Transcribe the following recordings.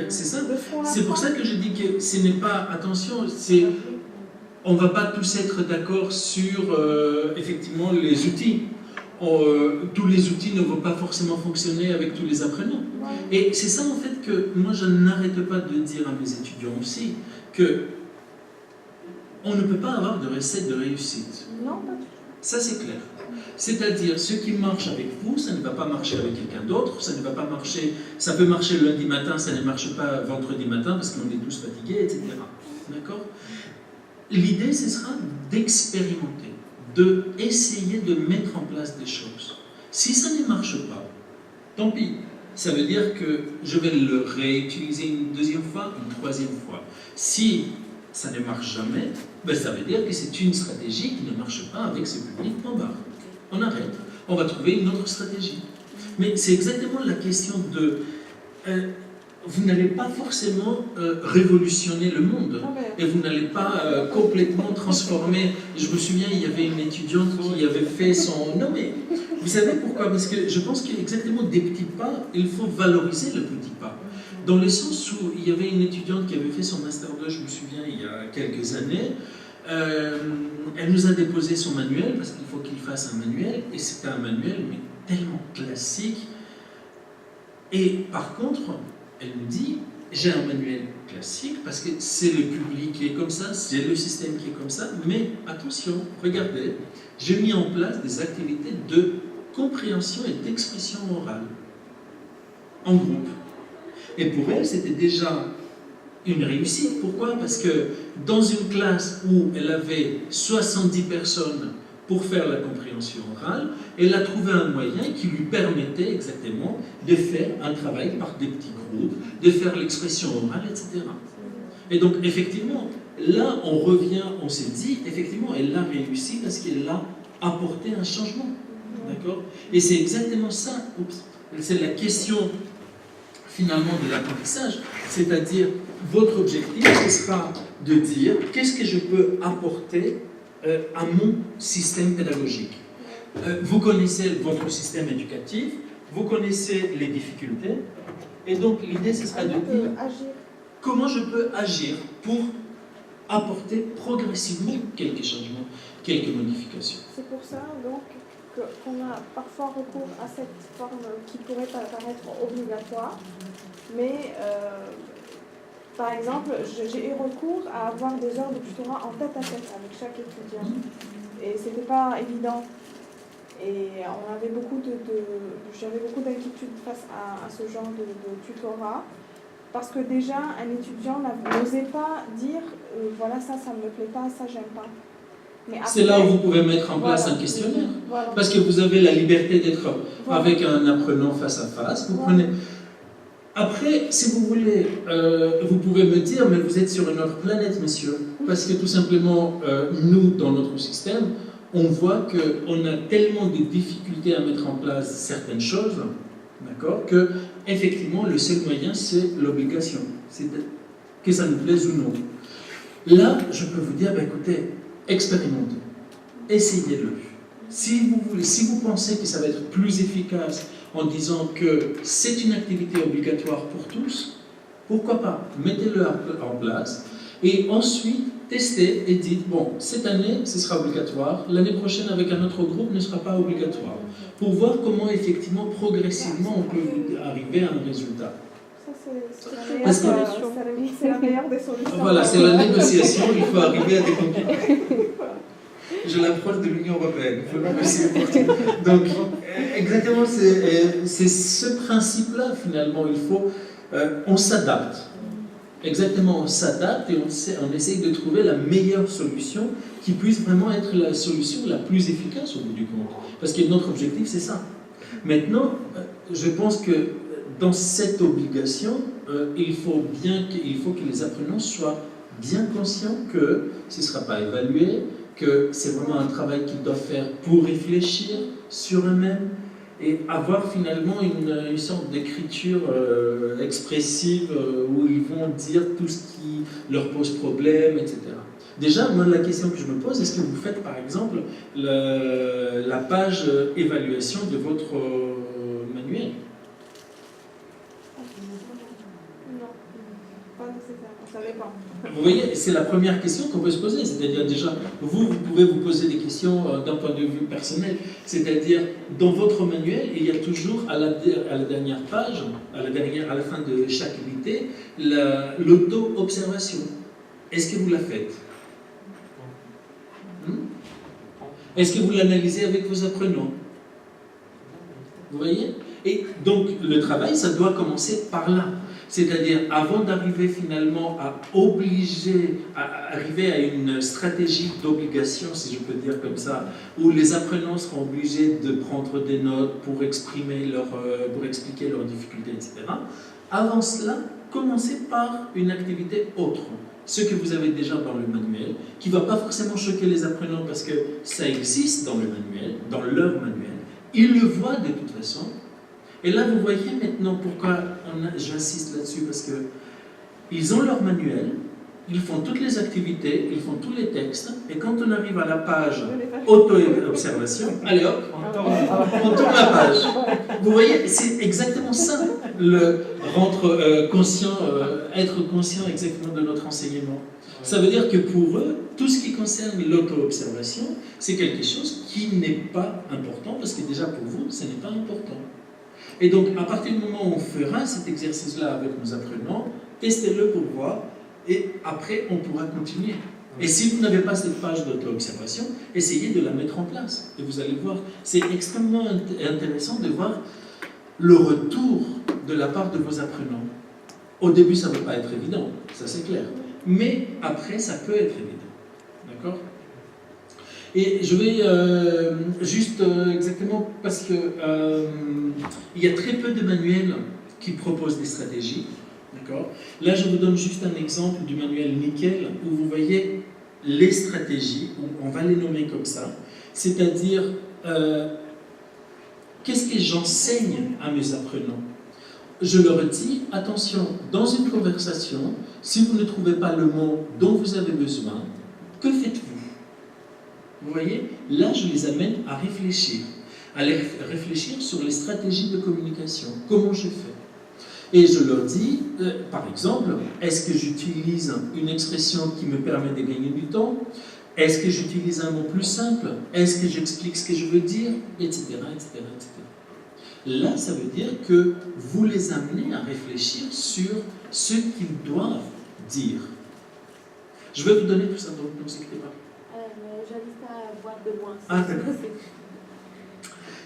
C'est ça. de ce qu'on apprend. C'est pour ça que je dis que ce n'est pas, attention, on ne va pas tous être d'accord sur effectivement les outils. Tous les outils ne vont pas forcément fonctionner avec tous les apprenants. Et c'est ça en fait que moi je n'arrête pas de dire à mes étudiants aussi, que on ne peut pas avoir de recette de réussite. Non, pas du tout. Ça c'est clair. C'est-à-dire, ce qui marche avec vous, ça ne va pas marcher avec quelqu'un d'autre, ça ne va pas marcher, ça peut marcher le lundi matin, ça ne marche pas vendredi matin parce qu'on est tous fatigués, etc. D'accord ? L'idée, ce sera d'expérimenter, d'essayer de mettre en place des choses. Si ça ne marche pas, tant pis. Ça veut dire que je vais le réutiliser une deuxième fois, une troisième fois. Si ça ne marche jamais, ben ça veut dire que c'est une stratégie qui ne marche pas avec ce public en bas. On arrête, on va trouver une autre stratégie. Mais c'est exactement la question de... vous n'allez pas forcément révolutionner le monde, et vous n'allez pas complètement transformer. Je me souviens, il y avait une étudiante qui avait fait son... Non mais, vous savez pourquoi? Parce que je pense qu'exactement des petits pas, il faut valoriser le petit pas. Dans le sens où il y avait une étudiante qui avait fait son Master 2, je me souviens, il y a quelques années. Elle nous a déposé son manuel, parce qu'il faut qu'il fasse un manuel, et c'était un manuel mais tellement classique. Et par contre, elle nous dit, j'ai un manuel classique, parce que c'est le public qui est comme ça, c'est le système qui est comme ça, mais attention, regardez, j'ai mis en place des activités de compréhension et d'expression orale, en groupe. Et pour elle, c'était déjà une réussite. Pourquoi? Parce que dans une classe où elle avait 70 personnes pour faire la compréhension orale, elle a trouvé un moyen qui lui permettait exactement de faire un travail par des petits groupes, de faire l'expression orale, etc. Et donc, effectivement, là, on revient, on s'est dit, effectivement, elle a réussi parce qu'elle a apporté un changement. D'accord? Et c'est exactement ça. C'est la question, finalement, de l'apprentissage. C'est-à-dire, votre objectif, ce sera de dire qu'est-ce que je peux apporter à mon système pédagogique. Vous connaissez votre système éducatif, vous connaissez les difficultés, et donc l'idée, ce sera de dire comment je peux agir pour apporter progressivement quelques changements, quelques modifications. C'est pour ça, donc, qu'on a parfois recours à cette forme qui pourrait paraître obligatoire, mais par exemple, j'ai eu recours à avoir des heures de tutorat en tête-à-tête avec chaque étudiant. Et c'était pas évident. Et on avait j'avais beaucoup d'inquiétudes face à ce genre de tutorat. Parce que déjà, un étudiant n'osait pas dire voilà, ça ne me plaît pas, ça, j'aime pas. C'est là où vous pouvez mettre en place un questionnaire. Parce que vous avez la liberté d'être avec un apprenant face à face. Vous prenez... Après, si vous voulez, vous pouvez me dire, mais vous êtes sur une autre planète, monsieur. Parce que tout simplement, nous, dans notre système, on voit qu'on a tellement de difficultés à mettre en place certaines choses, d'accord, que, effectivement, le seul moyen, c'est l'obligation. C'est que ça nous plaise ou non. Là, je peux vous dire, écoutez, expérimentez, essayez-le. Si vous pensez que ça va être plus efficace en disant que c'est une activité obligatoire pour tous, pourquoi pas? Mettez-le en place et ensuite testez et dites, bon, cette année, ce sera obligatoire, l'année prochaine, avec un autre groupe, ne sera pas obligatoire. Pour voir comment, effectivement, progressivement, on peut arriver à un résultat. C'est la meilleure des solutions. Voilà, c'est la négociation, il faut arriver à des conclusions. Je l'approche de l'Union européenne, il faut négocier pour tout. Donc, exactement, c'est ce principe-là, finalement, il faut... on s'adapte. Exactement, on s'adapte et on essaye de trouver la meilleure solution qui puisse vraiment être la solution la plus efficace au bout du compte. Parce que notre objectif, c'est ça. Maintenant, je pense que dans cette obligation, il faut que les apprenants soient bien conscients que ce ne sera pas évalué, que c'est vraiment un travail qu'ils doivent faire pour réfléchir sur eux-mêmes et avoir finalement une sorte d'écriture expressive où ils vont dire tout ce qui leur pose problème, etc. Déjà, moi, la question que je me pose, est-ce que vous faites par exemple la page évaluation de votre manuel? pas nécessairement, ça dépend. Vous voyez, c'est la première question qu'on peut se poser. C'est-à-dire déjà, vous pouvez vous poser des questions d'un point de vue personnel. C'est-à-dire, dans votre manuel, il y a toujours à la dernière page, à la fin de chaque unité, l'auto-observation. Est-ce que vous la faites? Est-ce que vous l'analysez avec vos apprenants? Vous voyez? Et donc, le travail, ça doit commencer par là. C'est-à-dire, avant d'arriver finalement à arriver à une stratégie d'obligation, si je peux dire comme ça, où les apprenants seront obligés de prendre des notes pour exprimer pour expliquer leurs difficultés, etc. Avant cela, commencez par une activité autre. Ce que vous avez déjà dans le manuel, qui ne va pas forcément choquer les apprenants parce que ça existe dans le manuel, dans leur manuel. Ils le voient de toute façon. Et là, vous voyez maintenant pourquoi j'insiste là-dessus, parce que ils ont leur manuel, ils font toutes les activités, ils font tous les textes, et quand on arrive à la page auto-observation, allez hop, on tourne la page. Vous voyez, c'est exactement ça, être conscient exactement de notre enseignement. Ça veut dire que pour eux, tout ce qui concerne l'auto-observation, c'est quelque chose qui n'est pas important, parce que déjà pour vous, ce n'est pas important. Et donc, à partir du moment où on fera cet exercice-là avec nos apprenants, testez-le pour voir, et après, on pourra continuer. Et si vous n'avez pas cette page d'auto-observation, essayez de la mettre en place. Et vous allez voir, c'est extrêmement intéressant de voir le retour de la part de vos apprenants. Au début, ça ne va pas être évident, ça c'est clair. Mais après, ça peut être évident. D'accord ? Et je vais exactement parce que il y a très peu de manuels qui proposent des stratégies. D'accord ? Là, je vous donne juste un exemple du manuel Nickel où vous voyez les stratégies, on va les nommer comme ça, c'est-à-dire qu'est-ce que j'enseigne à mes apprenants ? Je leur dis, attention, dans une conversation, si vous ne trouvez pas le mot dont vous avez besoin, que faites-vous ? Vous voyez, là, je les amène à réfléchir sur les stratégies de communication. Comment je fais ? Et je leur dis, par exemple, est-ce que j'utilise une expression qui me permet de gagner du temps ? Est-ce que j'utilise un mot plus simple ? Est-ce que j'explique ce que je veux dire ? Etc., etc., etc. Là, ça veut dire que vous les amenez à réfléchir sur ce qu'ils doivent dire. Je vais vous donner tout ça, donc ne vous inquiétez pas. J'invite à boire de moins. Ah, d'accord.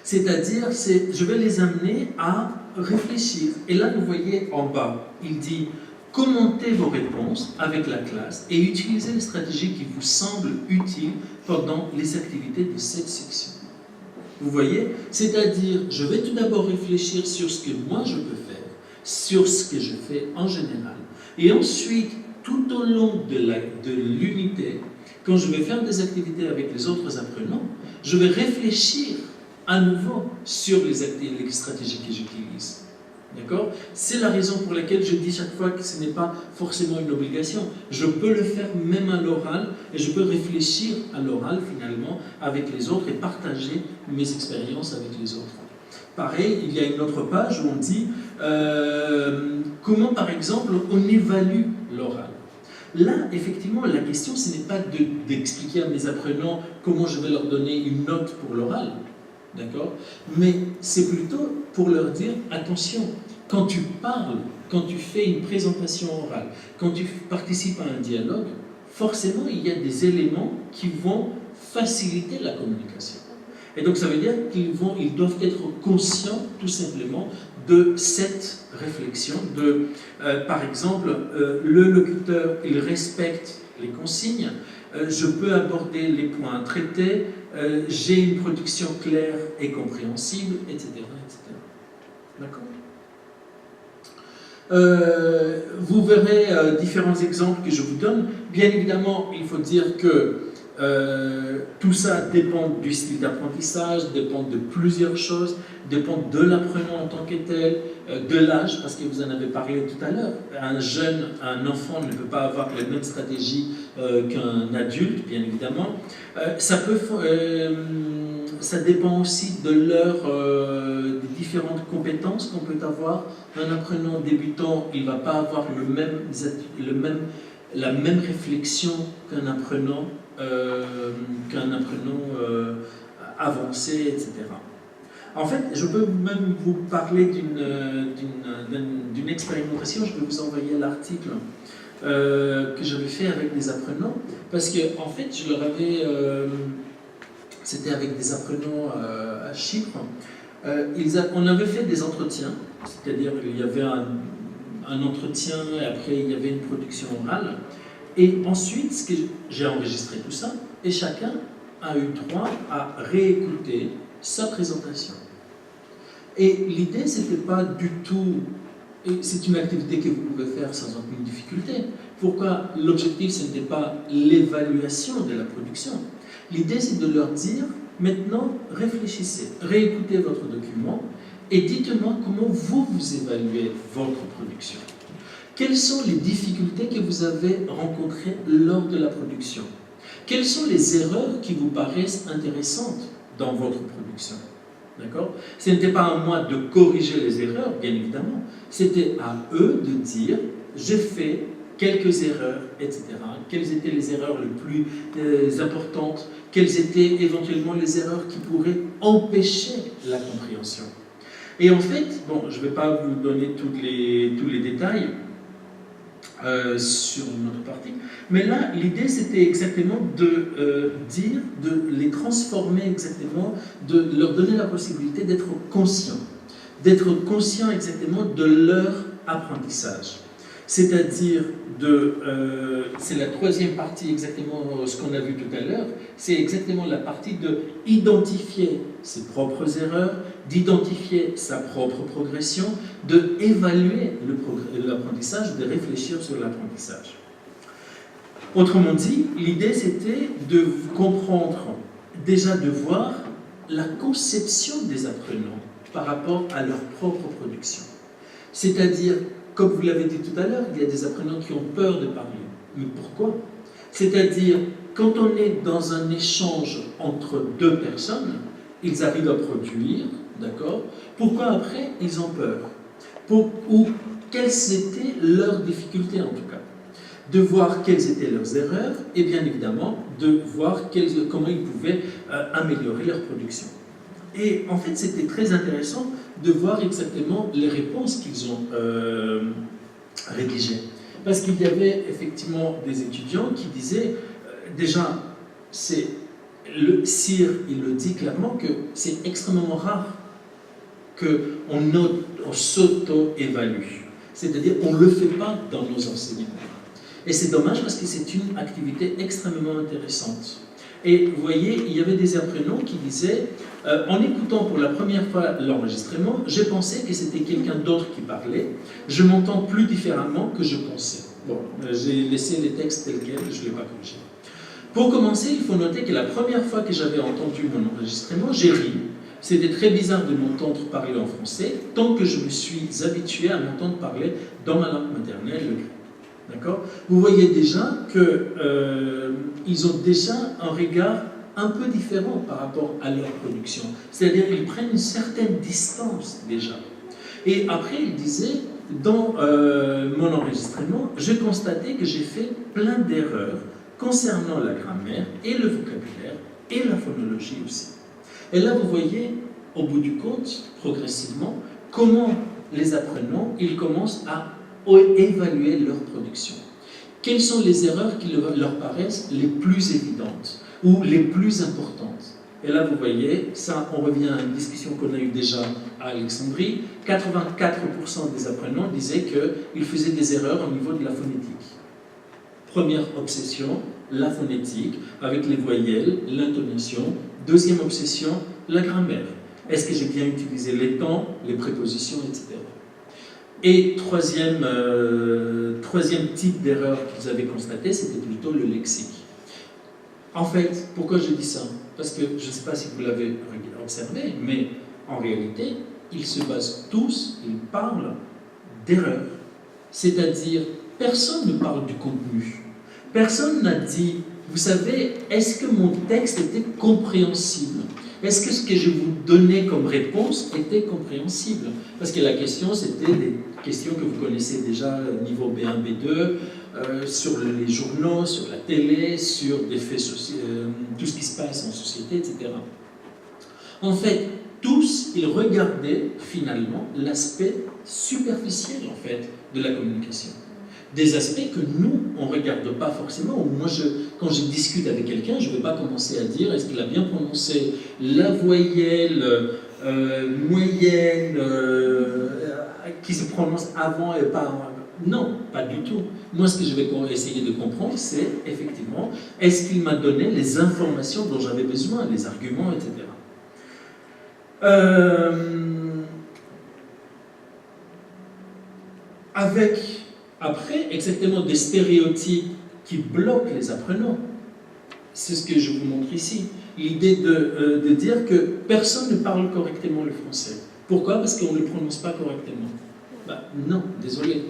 C'est-à-dire, je vais les amener à réfléchir. Et là, vous voyez en bas, il dit « Commentez vos réponses avec la classe et utilisez les stratégies qui vous semblent utiles pendant les activités de cette section. » Vous voyez ? C'est-à-dire, je vais tout d'abord réfléchir sur ce que moi je peux faire, sur ce que je fais en général. Et ensuite, tout au long de l'unité, quand je vais faire des activités avec les autres apprenants, je vais réfléchir à nouveau sur les stratégies que j'utilise. D'accord ? C'est la raison pour laquelle je dis chaque fois que ce n'est pas forcément une obligation. Je peux le faire même à l'oral et je peux réfléchir à l'oral finalement avec les autres et partager mes expériences avec les autres. Pareil, il y a une autre page où on dit comment par exemple on évalue l'oral. Là, effectivement, la question ce n'est pas d'expliquer à mes apprenants comment je vais leur donner une note pour l'oral. D'accord ? Mais c'est plutôt pour leur dire, attention, quand tu parles, quand tu fais une présentation orale, quand tu participes à un dialogue, forcément, il y a des éléments qui vont faciliter la communication. Et donc, ça veut dire qu'ils doivent être conscients, tout simplement, de cette réflexion, par exemple, le locuteur, il respecte les consignes, je peux aborder les points à traiter, j'ai une production claire et compréhensible, etc. etc. D'accord ? Vous verrez différents exemples que je vous donne. Bien évidemment, il faut dire que tout ça dépend du style d'apprentissage, dépend de plusieurs choses, dépend de l'apprenant en tant que tel, de l'âge, parce que vous en avez parlé tout à l'heure. Un enfant ne peut pas avoir les mêmes stratégies qu'un adulte, bien évidemment. Ça peut ça dépend aussi de des différentes compétences qu'on peut avoir. Un apprenant débutant, il ne va pas avoir la même réflexion qu'un apprenant, avancé, etc. En fait, je peux même vous parler d'une expérimentation. Je peux vous envoyer l'article que j'avais fait avec des apprenants, parce que en fait, je leur avais, c'était avec des apprenants à Chypre. On avait fait des entretiens, c'est-à-dire qu'il y avait un entretien et après il y avait une production orale. Et ensuite, j'ai enregistré tout ça et chacun a eu droit à réécouter sa présentation. Et l'idée, c'était pas du tout. Et c'est une activité que vous pouvez faire sans aucune difficulté. Pourquoi? L'objectif, ce n'était pas l'évaluation de la production. L'idée, c'est de leur dire, maintenant, réfléchissez, réécoutez votre document et dites-moi comment vous évaluez votre production. Quelles sont les difficultés que vous avez rencontrées lors de la production? Quelles sont les erreurs qui vous paraissent intéressantes dans votre production? D'accord? Ce n'était pas à moi de corriger les erreurs, bien évidemment. C'était à eux de dire, j'ai fait quelques erreurs, etc. Quelles étaient les erreurs les plus importantes? Quelles étaient éventuellement les erreurs qui pourraient empêcher la compréhension? Et en fait, bon, je ne vais pas vous donner tous les détails sur notre partie, mais là, l'idée, c'était exactement de les transformer exactement, de leur donner la possibilité d'être conscients exactement de leur apprentissage. C'est-à-dire, c'est la troisième partie, exactement ce qu'on a vu tout à l'heure, c'est exactement la partie de identifier ses propres erreurs, d'identifier sa propre progression, d'évaluer l'apprentissage, de réfléchir sur l'apprentissage. Autrement dit, l'idée c'était de comprendre, déjà de voir la conception des apprenants par rapport à leur propre production. C'est-à-dire, comme vous l'avez dit tout à l'heure, il y a des apprenants qui ont peur de parler. Mais pourquoi? C'est-à-dire, quand on est dans un échange entre deux personnes, ils arrivent à produire, d'accord? Pourquoi après, ils ont peur? Ou quelles étaient leurs difficultés en tout cas? De voir quelles étaient leurs erreurs et bien évidemment de voir comment ils pouvaient améliorer leur production. Et en fait, c'était très intéressant de voir exactement les réponses qu'ils ont rédigées. Parce qu'il y avait effectivement des étudiants qui disaient, déjà, le CIR, il le dit clairement, que c'est extrêmement rare qu'on s'auto-évalue. C'est-à-dire, on ne le fait pas dans nos enseignements. Et c'est dommage parce que c'est une activité extrêmement intéressante. Et vous voyez, il y avait des apprenants qui disaient, en écoutant pour la première fois l'enregistrement, j'ai pensé que c'était quelqu'un d'autre qui parlait, je m'entends plus différemment que je pensais. Bon, j'ai laissé les textes tels quels, je ne l'ai pas corrigé. Pour commencer, il faut noter que la première fois que j'avais entendu mon enregistrement, j'ai ri. C'était très bizarre de m'entendre parler en français, tant que je me suis habitué à m'entendre parler dans ma langue maternelle, le grec. D'accord? Vous voyez déjà qu'ils ont déjà un regard un peu différent par rapport à leur production. C'est-à-dire qu'ils prennent une certaine distance déjà. Et après, ils disaient, dans mon enregistrement, je constatais que j'ai fait plein d'erreurs concernant la grammaire et le vocabulaire et la phonologie aussi. Et là, vous voyez, au bout du compte, progressivement, comment les apprenants, ils commencent à évaluer leur production. Quelles sont les erreurs qui leur paraissent les plus évidentes ou les plus importantes? Et là, vous voyez, ça, on revient à une discussion qu'on a eue déjà à Alexandrie. 84% des apprenants disaient qu'ils faisaient des erreurs au niveau de la phonétique. Première obsession, la phonétique, avec les voyelles, l'intonation. Deuxième obsession, la grammaire. Est-ce que j'ai bien utilisé les temps, les prépositions, etc. Et troisième type d'erreur qu'ils avaient constaté, c'était plutôt le lexique. En fait, pourquoi je dis ça? Parce que je ne sais pas si vous l'avez observé, mais en réalité, ils se basent tous, ils parlent d'erreurs. C'est-à-dire, personne ne parle du contenu. Personne n'a dit, vous savez, est-ce que mon texte était compréhensible? est-ce que ce que je vous donnais comme réponse était compréhensible? Parce que la question, c'était des questions que vous connaissez déjà, niveau B1, B2, sur les journaux, sur la télé, sur des faits tout ce qui se passe en société, etc. En fait, tous, ils regardaient finalement l'aspect superficiel, en fait, de la communication. Des aspects que nous, on ne regarde pas forcément. Moi, quand je discute avec quelqu'un, je ne vais pas commencer à dire est-ce qu'il a bien prononcé la voyelle moyenne qui se prononce avant et pas... Non, pas du tout. Moi, ce que je vais essayer de comprendre, c'est effectivement, est-ce qu'il m'a donné les informations dont j'avais besoin, les arguments, etc. Avec, après, exactement des stéréotypes qui bloquent les apprenants. C'est ce que je vous montre ici. L'idée de dire que personne ne parle correctement le français. Pourquoi? Parce qu'on ne le prononce pas correctement. Ben, non, désolé.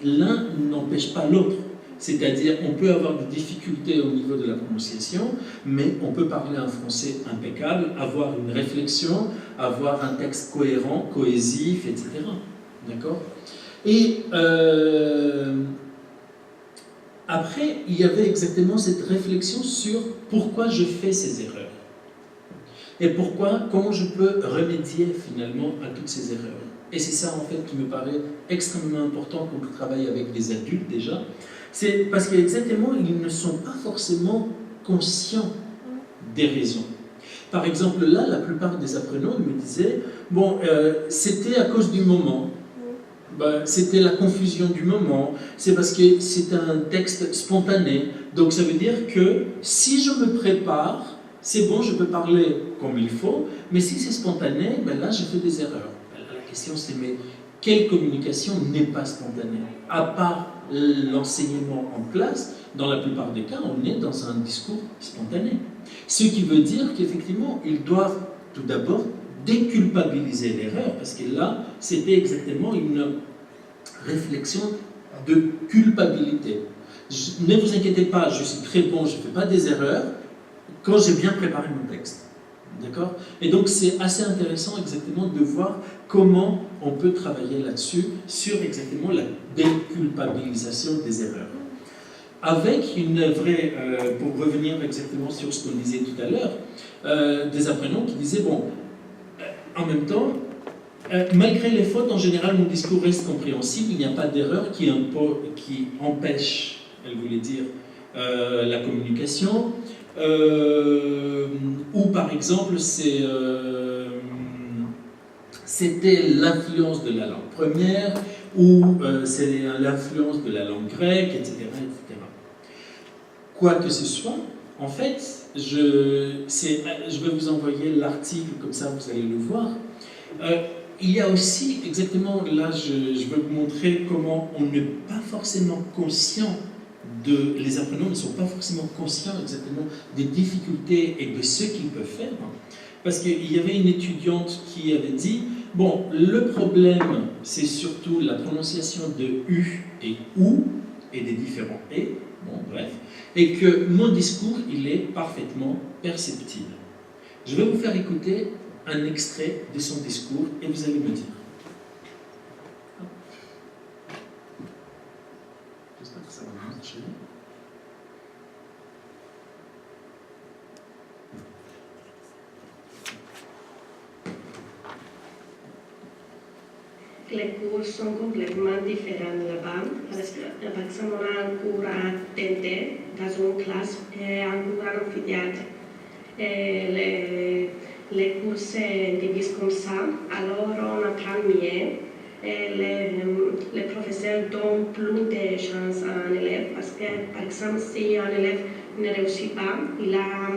L'un n'empêche pas l'autre. C'est-à-dire, on peut avoir des difficultés au niveau de la prononciation, mais on peut parler un français impeccable, avoir une réflexion, avoir un texte cohérent, cohésif, etc. D'accord? Et après, il y avait exactement cette réflexion sur pourquoi je fais ces erreurs. Et comment je peux remédier finalement à toutes ces erreurs. Et c'est ça en fait qui me paraît extrêmement important quand on travaille avec des adultes déjà. C'est parce qu'exactement, ils ne sont pas forcément conscients des raisons. Par exemple, là, la plupart des apprenants me disaient, bon, c'était à cause du moment. Ben, c'était la confusion du moment, c'est parce que c'est un texte spontané. Donc ça veut dire que si je me prépare, c'est bon, je peux parler comme il faut, mais si c'est spontané, ben là je fais des erreurs. La question c'est, mais quelle communication n'est pas spontanée? À part l'enseignement en classe, dans la plupart des cas, on est dans un discours spontané. Ce qui veut dire qu'effectivement, ils doivent tout d'abord déculpabiliser l'erreur, parce que là, c'était exactement une réflexion de culpabilité. Ne vous inquiétez pas, je suis très bon, je ne fais pas des erreurs, quand j'ai bien préparé mon texte. D'accord? Et donc, c'est assez intéressant exactement de voir comment on peut travailler là-dessus, sur exactement la déculpabilisation des erreurs. Avec une vraie, pour revenir exactement sur ce qu'on disait tout à l'heure, des apprenants qui disaient, bon, en même temps, malgré les fautes, en général, mon discours reste compréhensible, il n'y a pas d'erreur qui empêche, elle voulait dire, la communication, ou par exemple, c'était l'influence de la langue première, ou c'est l'influence de la langue grecque, etc., etc. Quoi que ce soit, en fait, je vais vous envoyer l'article, comme ça vous allez le voir. Il y a aussi, exactement, là, je veux vous montrer comment on n'est pas forcément conscient les apprenants ne sont pas forcément conscients exactement des difficultés et de ce qu'ils peuvent faire. Parce qu'il y avait une étudiante qui avait dit, bon, le problème, c'est surtout la prononciation de U et OU, et des différents et, bon, bref, et que mon discours, il est parfaitement perceptible. Je vais vous faire écouter un extrait de son discours et vous allez me dire. J'espère que ça va marcher. Les cours sont complètement différents là-bas. Par exemple, on a un cours à TNT dans une classe et un cours à amphithéâtre. Les cours se divisent comme ça, alors on apprend mieux. Les professeurs donnent plus de chance à un élève parce que, par exemple, si un élève ne réussit pas, il a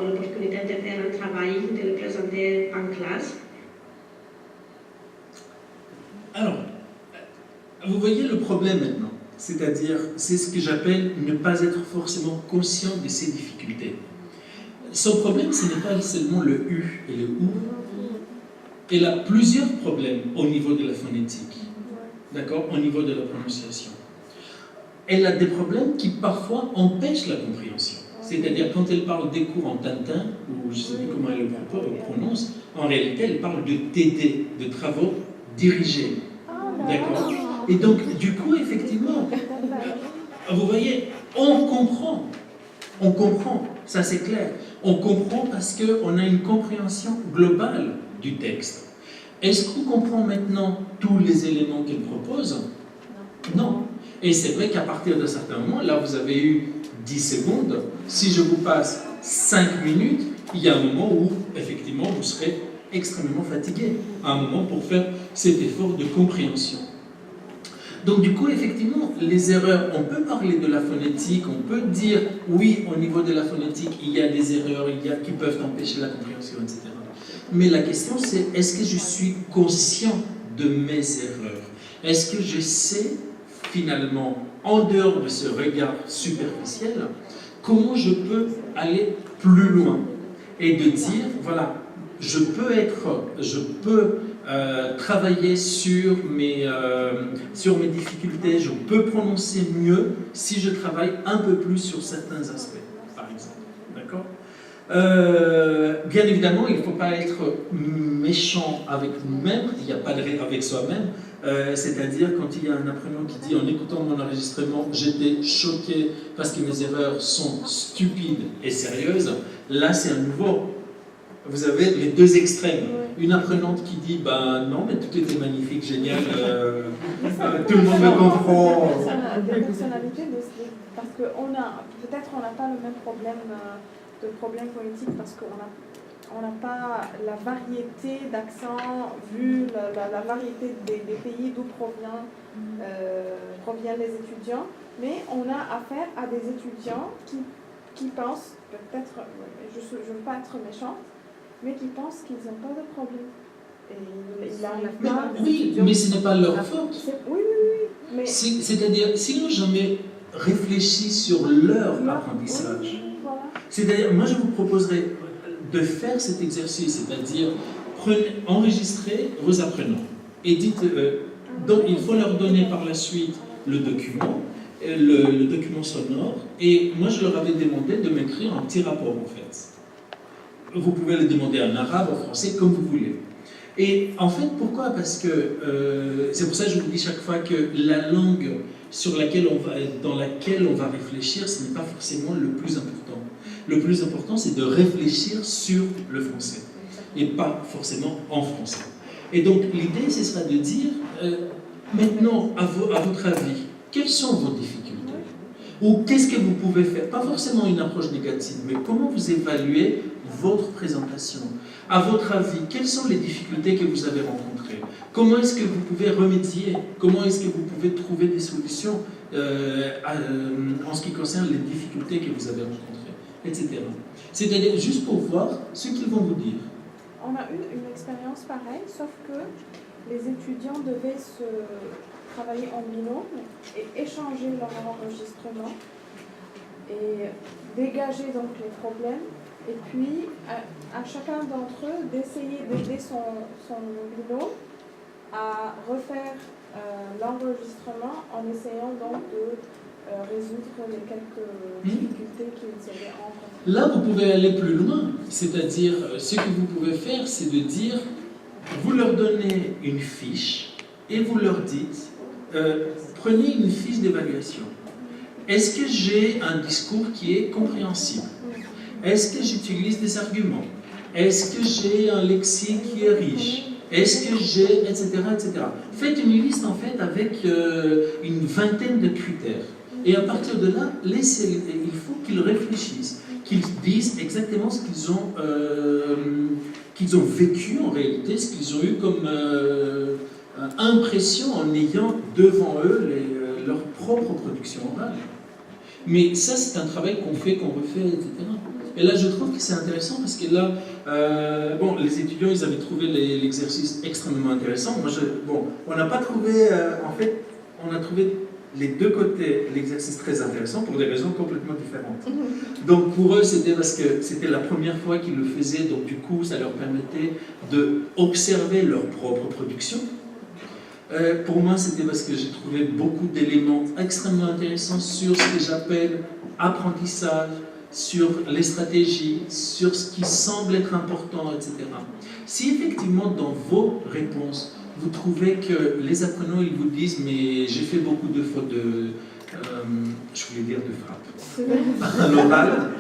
l'opportunité de faire un travail, de le présenter en classe. Alors, vous voyez le problème maintenant, c'est-à-dire, c'est ce que j'appelle ne pas être forcément conscient de ses difficultés. Son problème, ce n'est pas seulement le U et le OU. Elle a plusieurs problèmes au niveau de la phonétique, d'accord, au niveau de la prononciation. Elle a des problèmes qui parfois empêchent la compréhension. C'est-à-dire, quand elle parle des cours en Tintin, ou je ne sais plus comment elle le prononce, en réalité, elle parle de TD, de travaux dirigés. D'accord. Et donc, du coup, effectivement, vous voyez, on comprend, ça c'est clair. On comprend parce qu'on a une compréhension globale du texte. Est-ce qu'on comprend maintenant tous les éléments qu'elle propose? Non. Et c'est vrai qu'à partir d'un certain moment, là vous avez eu 10 secondes, si je vous passe 5 minutes, il y a un moment où, effectivement, vous serez extrêmement fatigué. Un moment pour faire cet effort de compréhension. Donc du coup, effectivement, les erreurs, on peut parler de la phonétique, on peut dire, oui, au niveau de la phonétique, il y a des erreurs qui peuvent empêcher la compréhension, etc. Mais la question c'est, est-ce que je suis conscient de mes erreurs? Est-ce que je sais, finalement, en dehors de ce regard superficiel, comment je peux aller plus loin? Et de dire, voilà, je peux travailler sur mes difficultés, je peux prononcer mieux si je travaille un peu plus sur certains aspects, par exemple. D'accord? Bien évidemment, il ne faut pas être méchant avec nous-mêmes, il n'y a pas de avec soi-même, c'est-à-dire quand il y a un apprenant qui dit en écoutant mon enregistrement, j'étais choqué parce que mes erreurs sont stupides et sérieuses, là c'est à nouveau. Vous avez les deux extrêmes. Une apprenante qui dit ben non, mais tout était magnifique, génial, tout le monde me comprend. Des personnalités, parce que peut-être on n'a pas le même problème de problème politique parce qu'on n'a pas la variété d'accents vu la variété des pays d'où proviennent les étudiants, mais on a affaire à des étudiants qui pensent, peut-être, je ne veux pas être méchante, mais qui pensent qu'ils n'ont pas de problème. Oui, mais ce n'est pas leur faute. Oui. Mais... C'est-à-dire, s'ils n'ont jamais réfléchi sur leur apprentissage, voilà. C'est-à-dire, moi je vous proposerais de faire cet exercice, c'est-à-dire enregistrez vos apprenants et dites, donc il faut leur donner par la suite le document sonore, et moi je leur avais demandé de m'écrire un petit rapport en fait. Vous pouvez le demander en arabe, en français, comme vous voulez. Et en fait, pourquoi? Parce que c'est pour ça que je vous dis chaque fois que la langue dans laquelle on va réfléchir, ce n'est pas forcément le plus important. Le plus important, c'est de réfléchir sur le français, et pas forcément en français. Et donc, l'idée, ce sera de dire, maintenant, à votre avis, quelles sont vos difficultés? Ou qu'est-ce que vous pouvez faire? Pas forcément une approche négative, mais comment vous évaluez votre présentation? À votre avis, quelles sont les difficultés que vous avez rencontrées? Comment est-ce que vous pouvez remédier? Comment est-ce que vous pouvez trouver des solutions en ce qui concerne les difficultés que vous avez rencontrées, etc. C'est-à-dire juste pour voir ce qu'ils vont vous dire. On a eu une expérience pareille, sauf que les étudiants devaient travailler en binôme et échanger leur enregistrement et dégager donc les problèmes. Et puis, à chacun d'entre eux d'essayer d'aider son binôme à refaire l'enregistrement en essayant donc de résoudre les quelques difficultés qu'ils avaient rencontrées. Là, vous pouvez aller plus loin. C'est-à-dire, ce que vous pouvez faire, c'est de dire, vous leur donnez une fiche et vous leur dites, prenez une fiche d'évaluation. Est-ce que j'ai un discours qui est compréhensible? Est-ce que j'utilise des arguments? Est-ce que j'ai un lexique qui est riche? Est-ce que j'ai... etc. etc. Faites une liste en fait avec une vingtaine de critères. Et à partir de là, il faut qu'ils réfléchissent, qu'ils disent exactement ce qu'ils ont vécu en réalité, ce qu'ils ont eu comme impression en ayant devant eux leur propre production orale. Mais ça, c'est un travail qu'on fait, qu'on refait, etc. Et là, je trouve que c'est intéressant parce que là, les étudiants, ils avaient trouvé l'exercice extrêmement intéressant. Moi, on n'a pas trouvé, en fait, on a trouvé les deux côtés l'exercice très intéressant pour des raisons complètement différentes. Donc pour eux, c'était parce que c'était la première fois qu'ils le faisaient, donc du coup, ça leur permettait d'observer leur propre production. Pour moi, c'était parce que j'ai trouvé beaucoup d'éléments extrêmement intéressants sur ce que j'appelle apprentissage, sur les stratégies, sur ce qui semble être important, etc. Si effectivement dans vos réponses, vous trouvez que les apprenants ils vous disent mais j'ai fait beaucoup de fautes de, je voulais dire de frappe, à l'oral,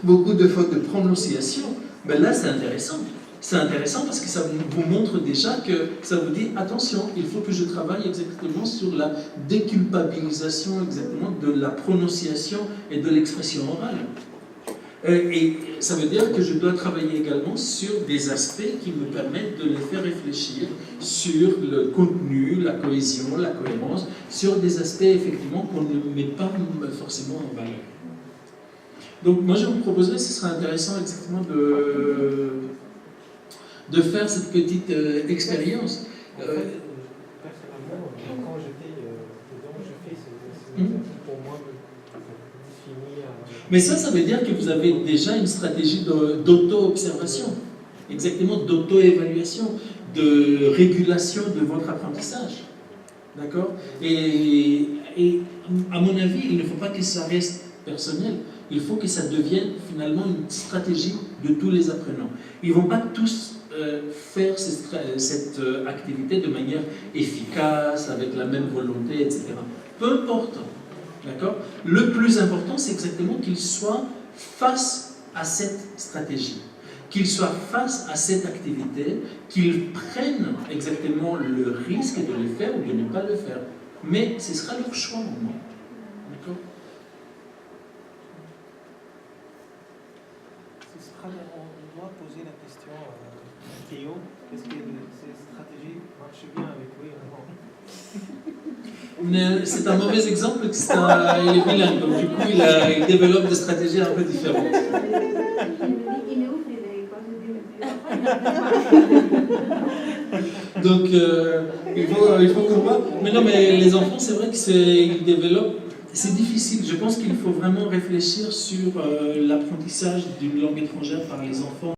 beaucoup de fautes de prononciation, ben là c'est intéressant. C'est intéressant parce que ça vous montre déjà que ça vous dit attention, il faut que je travaille exactement sur la déculpabilisation exactement de la prononciation et de l'expression orale. Et ça veut dire que je dois travailler également sur des aspects qui me permettent de les faire réfléchir sur le contenu, la cohésion, la cohérence, sur des aspects effectivement qu'on ne met pas forcément en valeur. Donc moi je vous proposerais, ce serait intéressant exactement de faire cette petite expérience. Personnellement, quand j'étais dedans, je fais ces exercices pour moi de définir. Mais ça veut dire que vous avez déjà une stratégie d'auto-observation, exactement d'auto-évaluation, de régulation de votre apprentissage. D'accord ? Et à mon avis, il ne faut pas que ça reste personnel. Il faut que ça devienne finalement une stratégie de tous les apprenants. Ils ne vont pas tous faire cette activité de manière efficace, avec la même volonté, etc. Peu importe. D'accord ? Le plus important, c'est exactement qu'ils soient face à cette stratégie, qu'ils soient face à cette activité, qu'ils prennent exactement le risque de le faire ou de ne pas le faire. Mais ce sera leur choix au moins. D'accord ? On doit poser la question à Théo, est-ce que ces stratégies marchent bien avec lui ou non? C'est un mauvais exemple, il est bilingue, donc du coup il développe des stratégies un peu différentes. Donc il faut qu'on voit. Mais non, mais les enfants, c'est vrai qu'ils développent. C'est difficile. Je pense qu'il faut vraiment réfléchir sur l'apprentissage d'une langue étrangère par les enfants.